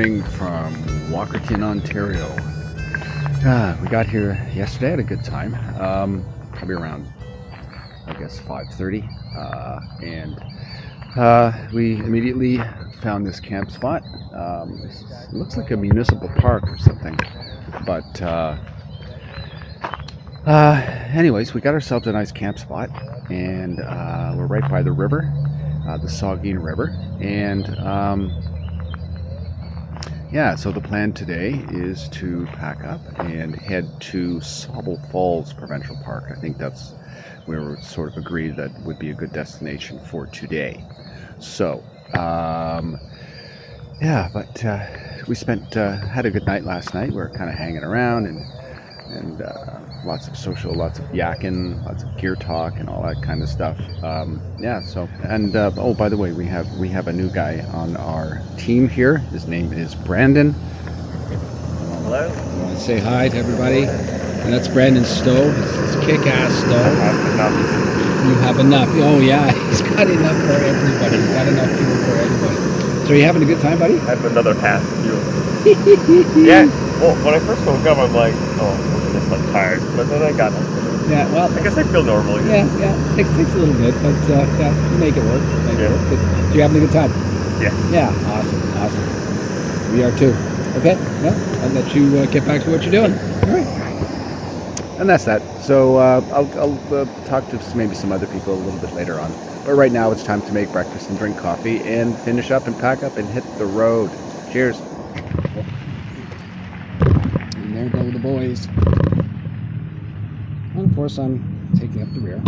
morning from Walkterton, Ontario. We got here yesterday, had a good time, probably around, I guess, 5:30, and we immediately found this camp spot. It looks like a municipal park or something, but anyways, we got ourselves a nice camp spot, and we're right by the river, the Sauble River, and yeah, so the plan today is to pack up and head to Sauble Falls Provincial Park. I think that's where we sort of agreed that would be a good destination for today. So, yeah, but we had a good night last night. We were kind of hanging around and lots of social, lots of yakking, lots of gear talk and all that kind of stuff. Yeah, so, and oh, by the way, we have a new guy on our team here. His name is Brandon. Hello. You want to say hi to everybody? And that's Brandon's stove. It's kick-ass stove. I have enough. You have enough. Oh yeah, he's got enough for everybody. He's got enough fuel for everybody. So are you having a good time, buddy? I have another half of fuel. Yeah. Well, when I first woke up, I'm like, oh, I'm just like tired. But then I got up. Yeah. Well, I guess I feel normal. Yeah. It takes a little bit, but yeah, you make it work. Make it work. But you having a good time? Yeah. Yeah. Awesome. We are too. Okay. Well, I'll let you get back to what you're doing. All right. And that's that. So I'll talk to maybe some other people a little bit later on. But right now it's time to make breakfast and drink coffee and finish up and pack up and hit the road. Cheers. And there go the boys. And of course I'm taking up the rear.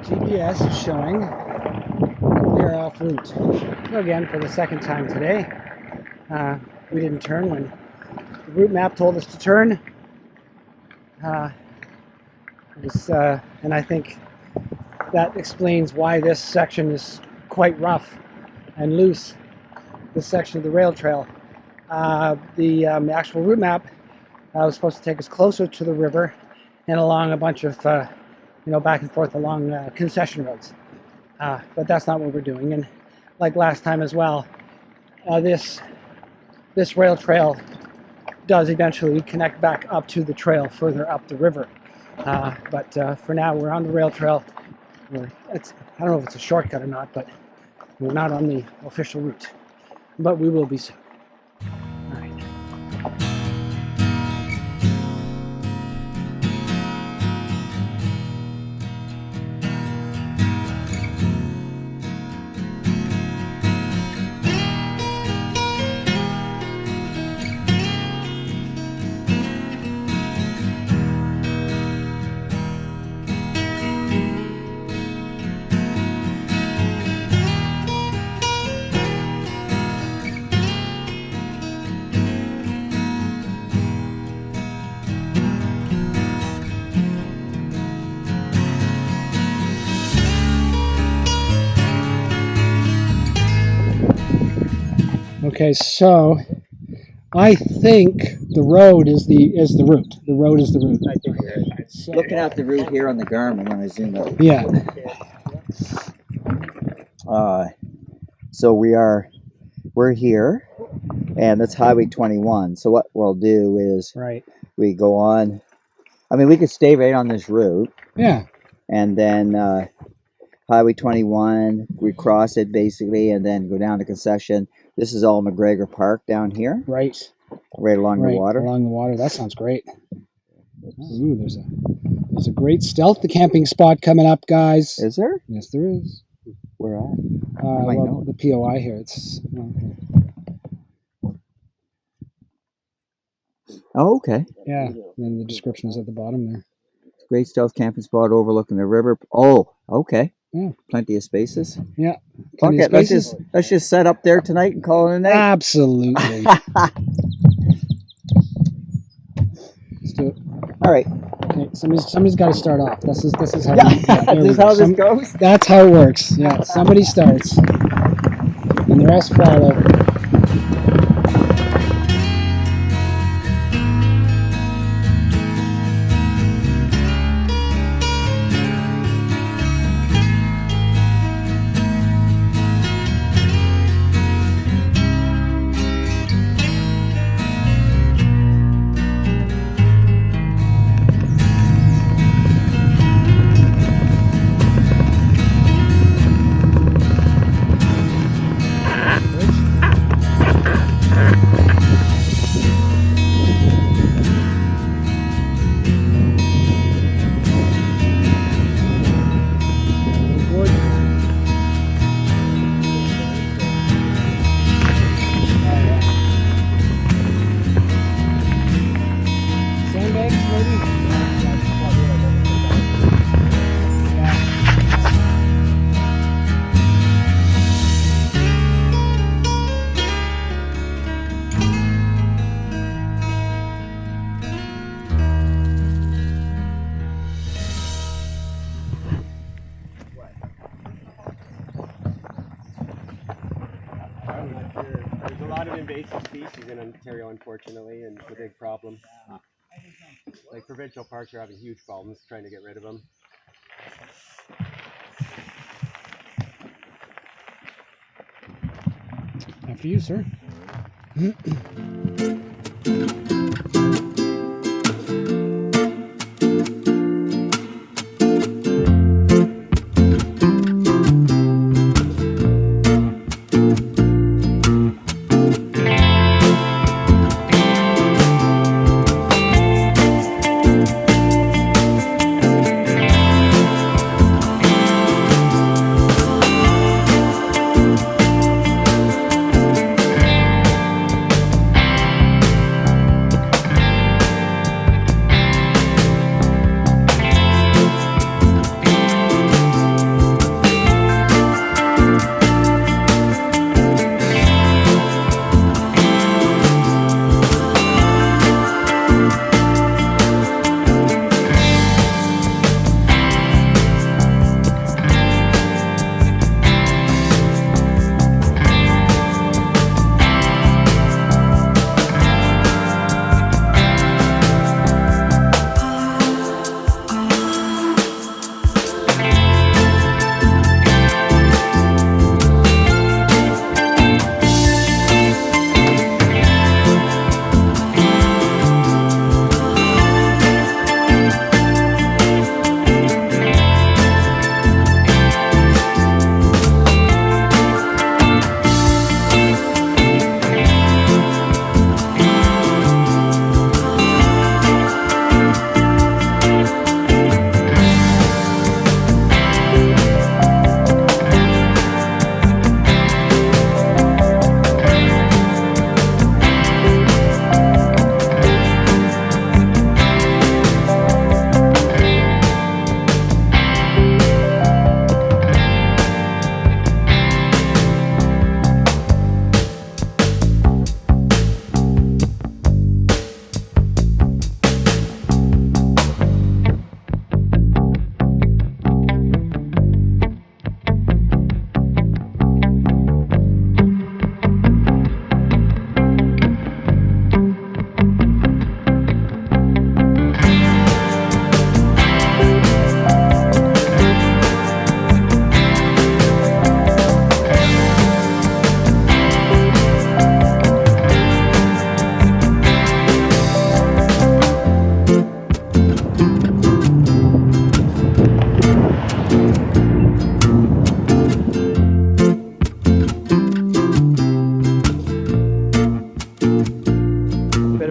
GPS is showing clear off route. So again, for the second time today, we didn't turn when the route map told us to turn. And I think that explains why this section is quite rough and loose, this section of the rail trail. The actual route map was supposed to take us closer to the river and along a bunch of back and forth along concession roads. But that's not what we're doing. And like last time as well, this rail trail does eventually connect back up to the trail further up the river. But for now, we're on the rail trail. I don't know if it's a shortcut or not, but we're not on the official route. But we will be soon. All right. Okay, so I think the road is the route. The road is the route. I think you're right. So, Looking at the route here on the Garmin when I zoom out. yeah. So we're here, and that's Highway 21. So what we'll do is Right. we go on. I mean, we could stay right on this route, Yeah. and then Highway 21, we cross it basically, and then go down to Concession. This is all MacGregor Park down here, Right. right along the water. Along the water. That sounds great. Ooh, there's a great stealth camping spot coming up, guys. Is there? Yes, there is. Where at? Well, know the POI here. It's Oh, okay. yeah. And then the description is at the bottom there. Great stealth camping spot overlooking the river. Oh, okay. Yeah. Plenty of spaces. Yeah. Fuck Plenty of it. spaces. Let's just set up there tonight and call it a night. Absolutely. Let's do it. All right. Okay, somebody's got to start off. This is how. This is how this goes. That's how it works. Yeah, somebody starts, and the rest follow. There's a lot of invasive species in Ontario, unfortunately, and it's a big problem. Like provincial parks are having huge problems trying to get rid of them. After you, sir.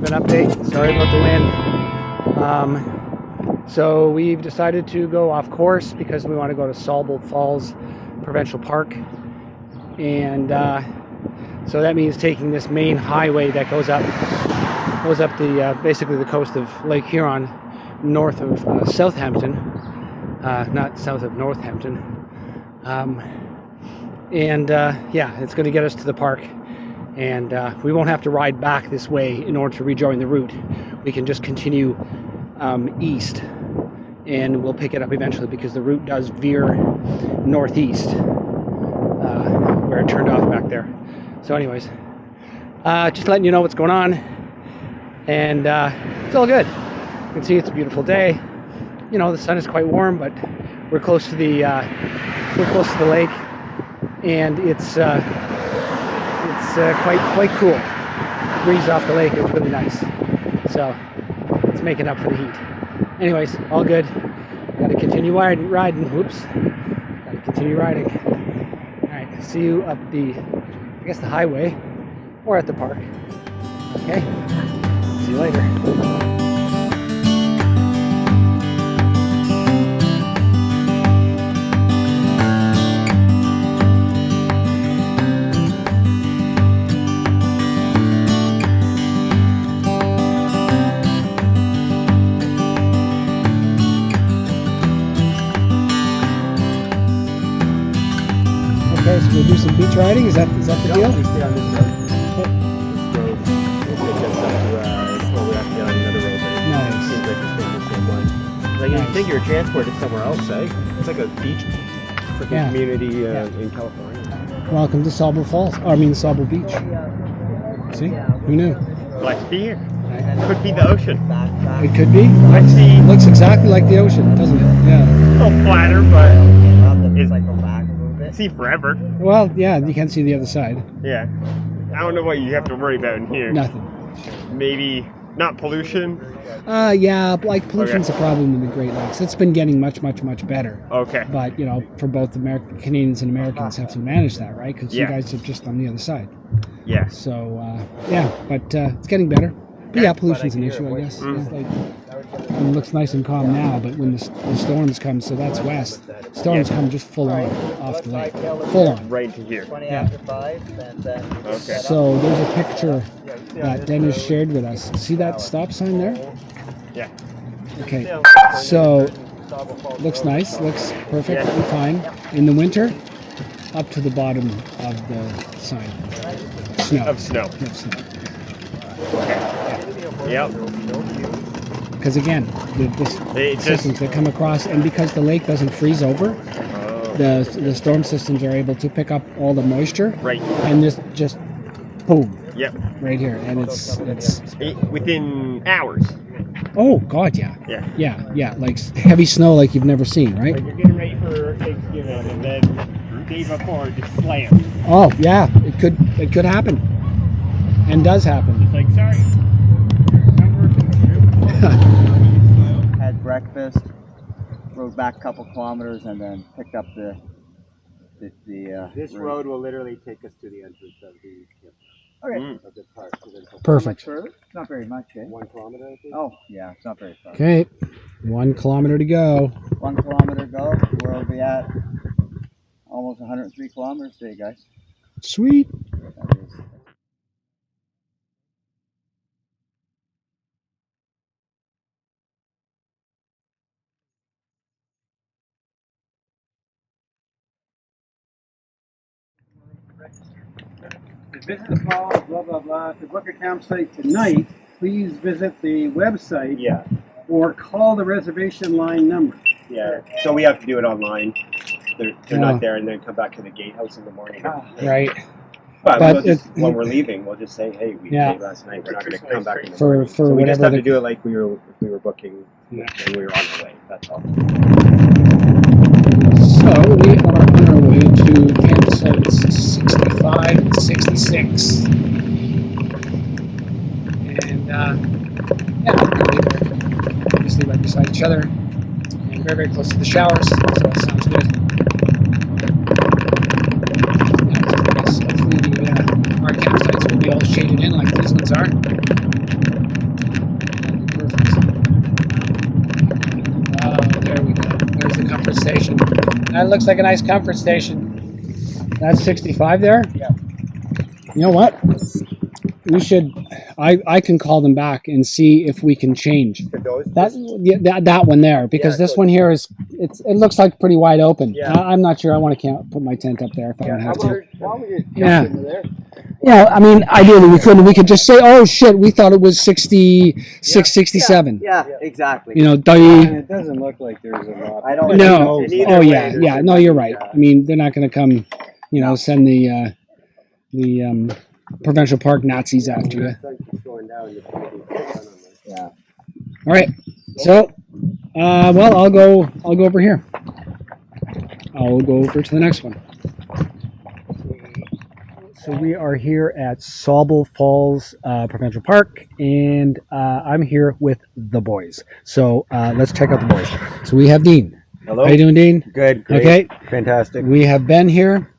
bit of an update. Sorry about the wind. So we've decided to go off course because we want to go to Sauble Falls Provincial Park, and so that means taking this main highway that goes up the basically the coast of Lake Huron, north of Southampton, not south of Northampton, yeah, it's going to get us to the park, and we won't have to ride back this way in order to rejoin the route. We can just continue east, and we'll pick it up eventually because the route does veer northeast, where it turned off back there. So anyways, just letting you know what's going on, and it's all good. You can see it's a beautiful day. You know, the sun is quite warm, but we're close to the lake, and it's quite cool. Breeze off the lake is really nice, so it's making up for the heat. Anyways, all good. Got to continue riding. Whoops. Got to continue riding. All right. See you up the, I guess, the highway, or at the park. Okay. See you later. Okay, so we'll do some beach riding. Is that the deal? We stay on this road. This road will take us up to, well, we have to get on another road, but it Nice. seems like we're staying the same one. Like, you think you're transported somewhere else, eh? It's like a beach freaking community in California. Welcome to Sauble Falls. Oh, I mean Sauble Beach. See? Who knew? Let's be here. Right. Could be the ocean. It could be. Let's see. Looks exactly like the ocean, doesn't it? Yeah. A little flatter, but It's like a back a little bit. see forever. Well, yeah, you can't see the other side. Yeah. I don't know what you have to worry about in here. Nothing. Maybe not pollution. Yeah, like pollution's a problem in the Great Lakes. It's been getting much better. Okay. But, you know, for both Canadians and Americans have to manage that, right? Because you guys are just on the other side. Yeah. So, yeah, but it's getting better. But yeah, pollution's an issue, I guess. Yeah, like, it looks nice and calm now, but when the storms come, so that's west, storms come just full on off the lake. Full on. Right to here. 20 Yeah. after 5, and then Okay. So there's a picture that Dennis shared with us. See that stop sign there? Yeah. Okay, so looks nice, looks perfectly fine. In the winter, up to the bottom of the sign. Snow. Of snow. Of snow. Yep. Because again, the systems that come across, and because the lake doesn't freeze over, the storm systems are able to pick up all the moisture. Right. And just boom. Yep. Right here, and it's within hours. Oh God, yeah. Yeah. Yeah, like heavy snow like you've never seen, right? Like you're getting ready for Thanksgiving, and then the day before just slam. Oh yeah, it could happen, and does happen. It's like, sorry. had breakfast, rode back a couple kilometers, and then picked up the This road will literally take us to the entrance of the park. Perfect. How much further? It's not very much, eh? 1 kilometer, I think. Oh, yeah, it's not very far. Okay, 1 kilometer to go. 1 kilometer go. We'll be at almost 103 kilometers today, guys. Sweet. That is. To visit the falls, blah, blah, blah. To book a campsite tonight, please visit the website Yeah. or call the reservation line number. Yeah. So we have to do it online. They're not there, and then come back to the gatehouse in the morning. Right. But But we'll just, when we're leaving, we'll just say, hey, we paid last night. We're not going to come back in the morning. For So we just whatever have to the, do it like we were booking and we were on the way. That's all. So we are on our way to campsites 65 and 66. And yeah, we're going to be there, obviously right beside each other and very close to the showers, so that sounds good. I guess hopefully our campsites will be all shaded in like these ones are. comfort station. That looks like a nice comfort station. That's 65 there? Yeah. You know what? We should, I can call them back and see if we can change. That one there, because this one here is, it looks like pretty wide open. Yeah. I'm not sure I want to put my tent up there if I don't have to. Yeah. Yeah, I mean, ideally we could just say, oh shit, we thought it was 66, 67. Yeah, exactly. You know, And it doesn't look like there's a lot. I don't no. And either Oh way, yeah, there's yeah. a No, bunch you're of, right. I mean, they're not going to come, you know, send the provincial park Nazis after you. sun keeps going down, you can maybe put sun on there. Yeah. All right. So, well, I'll go over here. I'll go over to the next one. So we are here at Sauble Falls Provincial Park, and I'm here with the boys. So let's check out the boys. So we have Dean. Hello. How you doing, Dean? Good. Great. Okay. Fantastic. We have Ben here.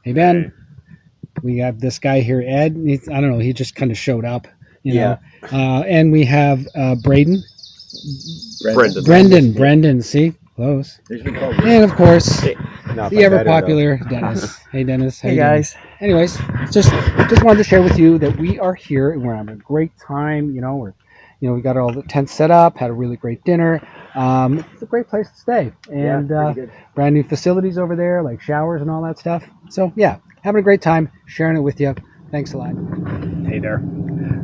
Hey, Ben. We have this guy here, Ed. I don't know. He just kind of showed up. You know. And we have Braden. Brendan. See? Close. And, of course, the ever-popular Dennis. Hey, Dennis. How you doing? Anyways, just wanted to share with you that we are here and we're having a great time. You know, we got all the tents set up, had a really great dinner. It's a great place to stay, and brand new facilities over there, like showers and all that stuff. So yeah, having a great time, sharing it with you. Thanks a lot. Hey there.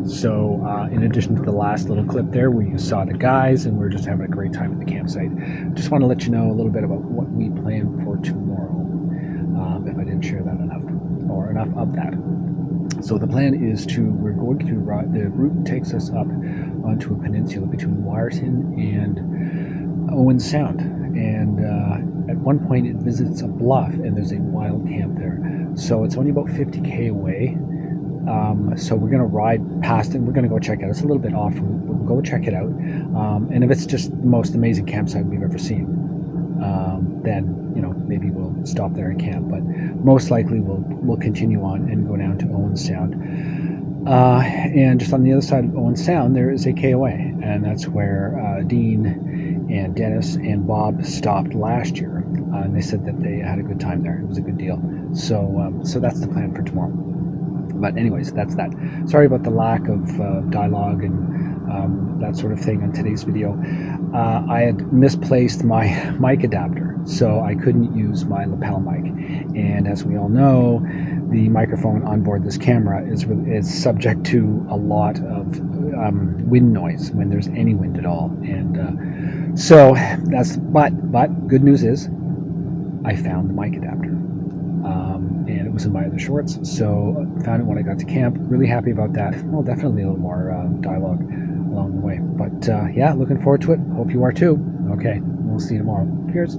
So in addition to the last little clip there where you saw the guys and we're just having a great time at the campsite, just want to let you know a little bit about what we plan for tomorrow, if I didn't share that enough, or enough of that. So the plan is we're going to ride, the route takes us up onto a peninsula between Walkterton and Owen Sound, and at one point it visits a bluff and there's a wild camp there. So it's only about 50k away. So we're going to ride past it. We're going to go check it out. It's a little bit off route, but we'll go check it out. And if it's just the most amazing campsite we've ever seen, then maybe we'll stop there and camp. But most likely we'll continue on and go down to Owen Sound. And just on the other side of Owen Sound, there is a KOA, and that's where Dean and Dennis and Bob stopped last year. And they said that they had a good time there. It was a good deal. So that's the plan for tomorrow. But anyways, that's that. Sorry about the lack of dialogue and that sort of thing on today's video. I had misplaced my mic adapter, so I couldn't use my lapel mic. And as we all know, the microphone on board this camera is subject to a lot of wind noise when there's any wind at all. And so that's, but good news is I found the mic adapter. And it was in my other shorts, so found it when I got to camp. Really happy about that. Well, definitely a little more dialogue along the way. But yeah, looking forward to it. Hope you are too. Okay, we'll see you tomorrow. Cheers.